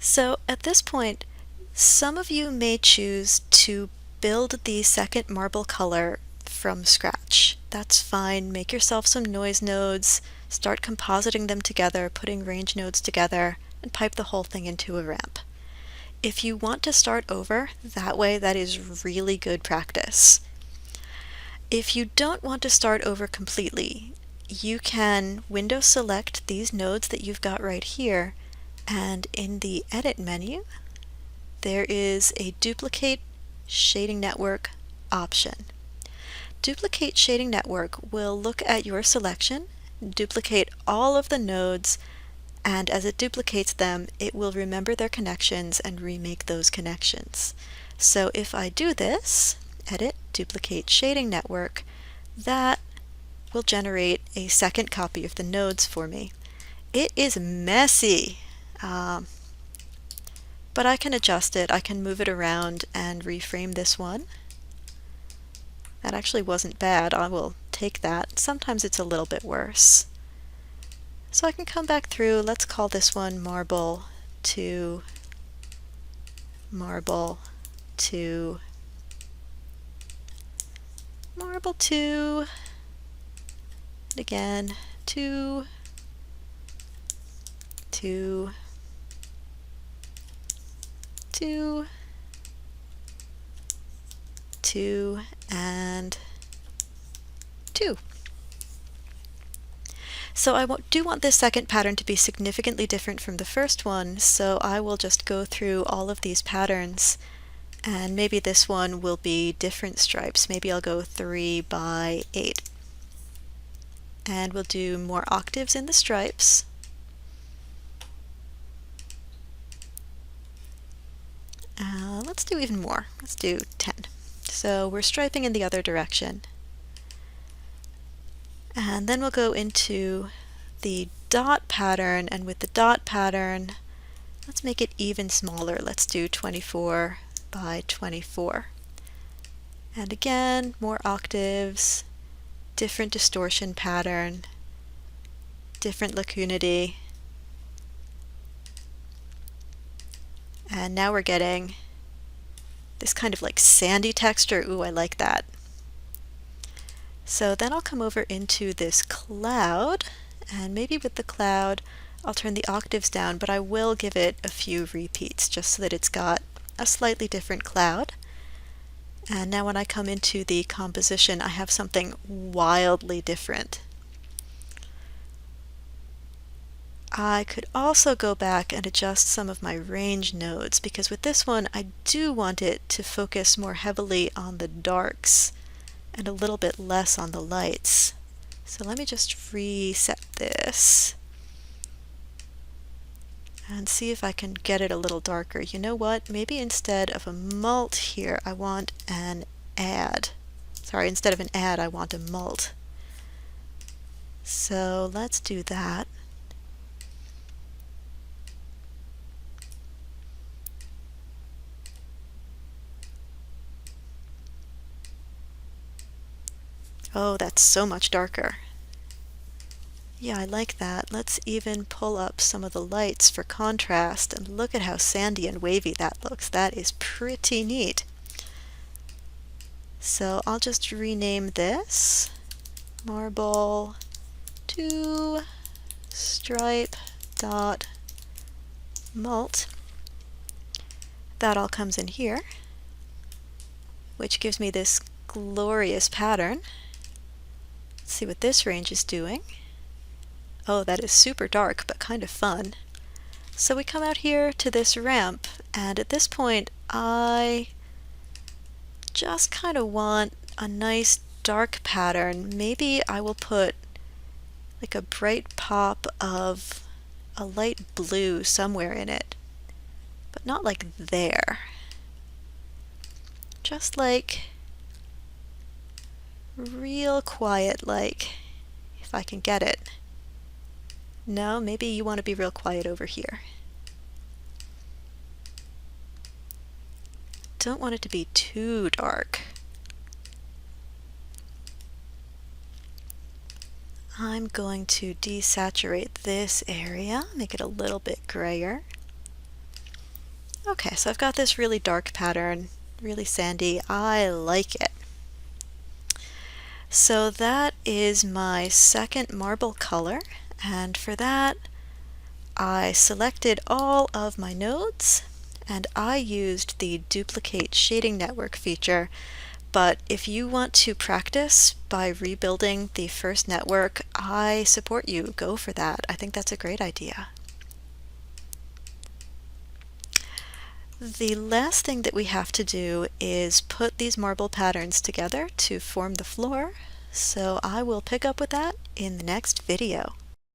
So at this point, some of you may choose to build the second marble color from scratch. That's fine. Make yourself some noise nodes, start compositing them together, putting range nodes together, and pipe the whole thing into a ramp. If you want to start over, that is really good practice. If you don't want to start over completely, you can window select these nodes that you've got right here, and in the Edit menu, there is a Duplicate Shading Network option. Duplicate Shading Network will look at your selection, duplicate all of the nodes, and as it duplicates them, it will remember their connections and remake those connections. So if I do this, Edit, Duplicate Shading Network, that will generate a second copy of the nodes for me. It is messy, but I can adjust it. I can move it around and reframe this one. That actually wasn't bad. I will take that. Sometimes it's a little bit worse. So I can come back through. Let's call this one Marble 2, Marble 2, Marble 2, and again 2, 2, 2, 2, and 2. So I do want this second pattern to be significantly different from the first one, so I will just go through all of these patterns, and maybe this one will be different stripes. Maybe I'll go 3 by 8. And we'll do more octaves in the stripes. Let's do even more. Let's do 10. So we're striping in the other direction. And then we'll go into the dot pattern, and with the dot pattern, let's make it even smaller. Let's do 24 by 24. And again, more octaves, different distortion pattern, different lacunity. And now we're getting this kind of like sandy texture. Ooh, I like that. So then I'll come over into this cloud, and maybe with the cloud I'll turn the octaves down, but I will give it a few repeats just so that it's got a slightly different cloud. And now when I come into the composition, I have something wildly different. I could also go back and adjust some of my range nodes, because with this one I do want it to focus more heavily on the darks and a little bit less on the lights. So let me just reset this and see if I can get it a little darker. You know what? Maybe instead of a mult here, I want an add. Sorry, instead of an add, I want a mult. So let's do that. Oh, that's so much darker. Yeah, I like that. Let's even pull up some of the lights for contrast, and look at how sandy and wavy that looks. That is pretty neat. So I'll just rename this Marble 2 stripe dot mult. That all comes in here, which gives me this glorious pattern. Let's see what this range is doing. Oh, that is super dark, but kind of fun. So we come out here to this ramp, and at this point I just kind of want a nice dark pattern. Maybe I will put like a bright pop of a light blue somewhere in it, but not like there. Just like real quiet, like, if I can get it. No, maybe you want to be real quiet over here. Don't want it to be too dark. I'm going to desaturate this area, make it a little bit grayer. Okay, so I've got this really dark pattern, really sandy. I like it. So that is my second marble color, and for that I selected all of my nodes and I used the duplicate shading network feature. But if you want to practice by rebuilding the first network, I support you. Go for that. I think that's a great idea. The last thing that we have to do is put these marble patterns together to form the floor. So I will pick up with that in the next video.